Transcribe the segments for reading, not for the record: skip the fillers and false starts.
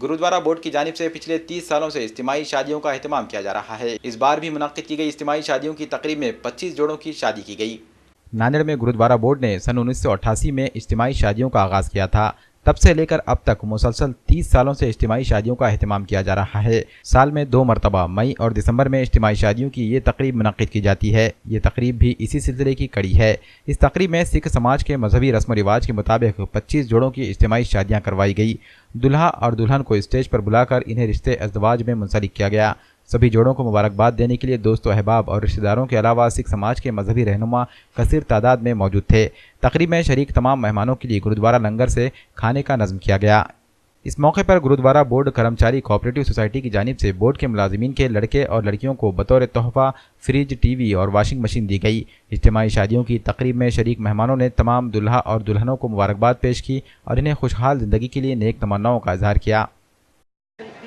Gurdwara board की जानिब से पिछले 30 सालों से इज्तिमाई शादियों का एहतमाम किया जा रहा है। इस बार भी मुनक्किद की गई इज्तिमाई शादियों की तकरीब में 25 जोड़ों की शादी की गई। नांदेड़ में गुरुद्वारा बोर्ड ने सन 1988 में इज्तिमाई शादियों का आगाज किया था। तब से लेकर अब तक मुसलसल 30 सालों से इज्तिमाई शादियों का एहतमाम किया जा रहा है। साल में 2 मरतबा मई और दिसंबर में इज्तिमाई शादियों की ये तकरीब मुनक्किद की जाती है। ये तकरीब भी इसी सिलसिले की कड़ी है। इस तकरीब में सिख समाज के मजहबी रस्म रिवाज के मुताबिक 25 जोड़ों की इज्तिमाई शादियाँ करवाई गई। दुल्हा और दुल्हन को स्टेज पर बुलाकर इन्हें रिश्ते अज़दवाज में मुंसलिक किया गया। सभी जोड़ों को मुबारकबाद देने के लिए दोस्त अहबाब और रिश्तेदारों के अलावा सिख समाज के मजहबी रहनुमा कसीर तादाद में मौजूद थे। तकरीब में शरीक तमाम मेहमानों के लिए गुरुद्वारा लंगर से खाने का नज़्म किया गया। इस मौके पर गुरुद्वारा बोर्ड कर्मचारी कोऑपरेटिव सोसाइटी की जानिब से बोर्ड के मुलाजिमीन के लड़के और लड़कियों को बतौर तोहफा फ्रिज, टीवी और वॉशिंग मशीन दी गई। इज्तिमाई शादियों की तकरीब में शरीक मेहमानों ने तमाम दुल्हा और दुल्हनों को मुबारकबाद पेश की और इन्हें खुशहाल ज़िंदगी के लिए नेक तमन्नाओं का इजहार किया।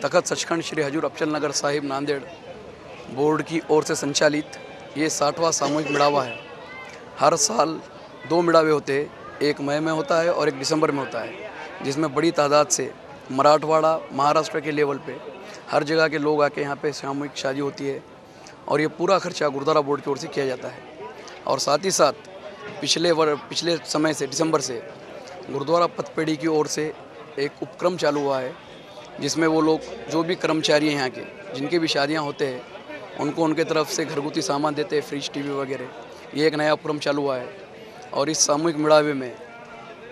तखत सचखंड श्री हजूर अफजल नगर साहिब नांदेड़ बोर्ड की ओर से संचालित ये 60वां सामूहिक मिड़ावा है। हर साल 2 मिड़ावे होते हैं, एक मई में होता है और एक दिसंबर में होता है, जिसमें बड़ी तादाद से मराठवाड़ा, महाराष्ट्र के लेवल पे हर जगह के लोग आके यहाँ पे सामूहिक शादी होती है और ये पूरा खर्चा गुरुद्वारा बोर्ड की ओर से किया जाता है। और साथ ही साथ पिछले समय से दिसंबर से गुरुद्वारा पतपेड़ी की ओर से एक उपक्रम चालू हुआ है, जिसमें वो लोग जो भी कर्मचारी हैं यहाँ के, जिनकी भी शादियाँ होते हैं, उनको उनके तरफ से घरगुती सामान देते हैं, फ्रिज, टीवी वगैरह। ये एक नया उपक्रम चालू हुआ है और इस सामूहिक मिड़ावे में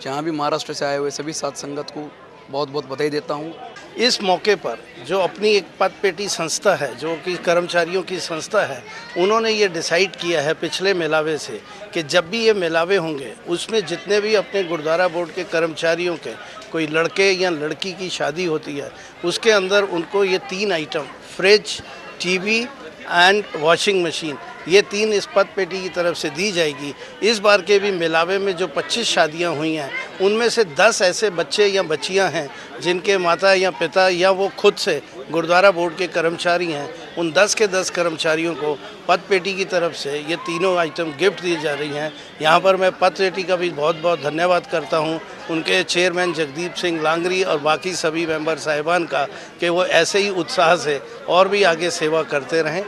जहाँ भी महाराष्ट्र से आए हुए सभी साथ संगत को बहुत बहुत बधाई देता हूँ। इस मौके पर जो अपनी एक पतपेटी संस्था है, जो कि कर्मचारियों की संस्था है, उन्होंने ये डिसाइड किया है पिछले मेलावे से कि जब भी ये मेलावे होंगे उसमें जितने भी अपने गुरुद्वारा बोर्ड के कर्मचारियों के कोई लड़के या लड़की की शादी होती है, उसके अंदर उनको ये 3 item fridge, TV and washing machine, ये 3 इस पतपेटी की तरफ से दी जाएगी। इस बार के भी मेलावे में जो 25 शादियां हुई हैं, उनमें से 10 ऐसे बच्चे या बच्चियां हैं जिनके माता या पिता या वो खुद से गुरुद्वारा बोर्ड के कर्मचारी हैं। उन 10 के 10 कर्मचारियों को पतपेटी की तरफ से ये तीनों आइटम गिफ्ट दी जा रही हैं। यहाँ पर मैं पतपेटी का भी बहुत बहुत धन्यवाद करता हूँ, उनके चेयरमैन जगदीप सिंह लांगरी और बाकी सभी मेंबर साहिबान का, कि वो ऐसे ही उत्साह से और भी आगे सेवा करते रहें।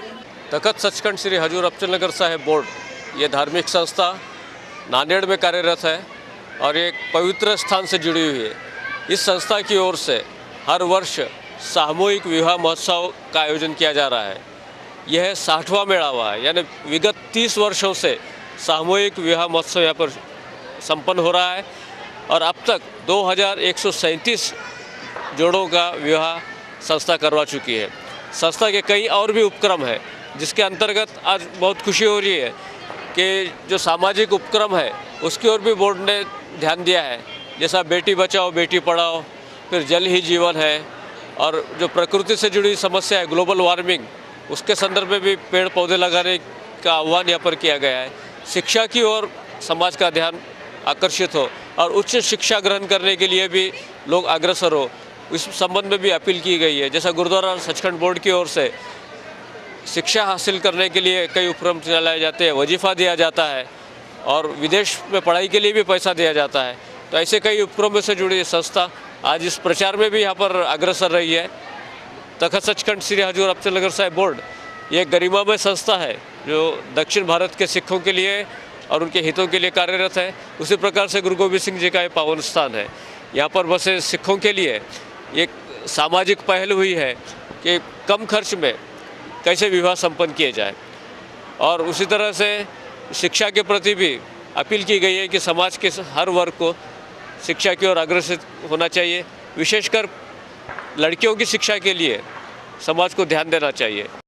तखत सचखंड श्री हजूर अफजल नगर साहिब बोर्ड ये धार्मिक संस्था नांदेड़ में कार्यरत है और एक पवित्र स्थान से जुड़ी हुई है। इस संस्था की ओर से हर वर्ष सामूहिक विवाह महोत्सव का आयोजन किया जा रहा है। यह 60वां मेड़ावा है, यानी विगत 30 वर्षों से सामूहिक विवाह महोत्सव यहाँ पर संपन्न हो रहा है और अब तक 2137 जोड़ों का विवाह संस्था करवा चुकी है। संस्था के कई और भी उपक्रम हैं, जिसके अंतर्गत आज बहुत खुशी हो रही है कि जो सामाजिक उपक्रम है उसकी ओर भी बोर्ड ने ध्यान दिया है, जैसा बेटी बचाओ बेटी पढ़ाओ, फिर जल ही जीवन है, और जो प्रकृति से जुड़ी समस्या है ग्लोबल वार्मिंग, उसके संदर्भ में भी पेड़ पौधे लगाने का आह्वान यहाँ पर किया गया है। शिक्षा की ओर समाज का ध्यान आकर्षित हो और उच्च शिक्षा ग्रहण करने के लिए भी लोग अग्रसर हो, इस संबंध में भी अपील की गई है। जैसा गुरुद्वारा सचखंड बोर्ड की ओर से शिक्षा हासिल करने के लिए कई उपक्रम चलाए जाते हैं, वजीफ़ा दिया जाता है और विदेश में पढ़ाई के लिए भी पैसा दिया जाता है। तो ऐसे कई उपक्रमों से जुड़ी संस्था आज इस प्रचार में भी यहाँ पर अग्रसर रही है। तखत सचखंड श्री हजूर अफजल नगर साहिब बोर्ड ये गरिमामय संस्था है जो दक्षिण भारत के सिखों के लिए और उनके हितों के लिए कार्यरत है। उसी प्रकार से गुरु गोविंद सिंह जी का ये पावन स्थान है। यहाँ पर बसे सिखों के लिए एक सामाजिक पहल हुई है कि कम खर्च में कैसे विवाह संपन्न किए जाए, और उसी तरह से शिक्षा के प्रति भी अपील की गई है कि समाज के हर वर्ग को शिक्षा की ओर अग्रसर होना चाहिए। विशेषकर लड़कियों की शिक्षा के लिए समाज को ध्यान देना चाहिए।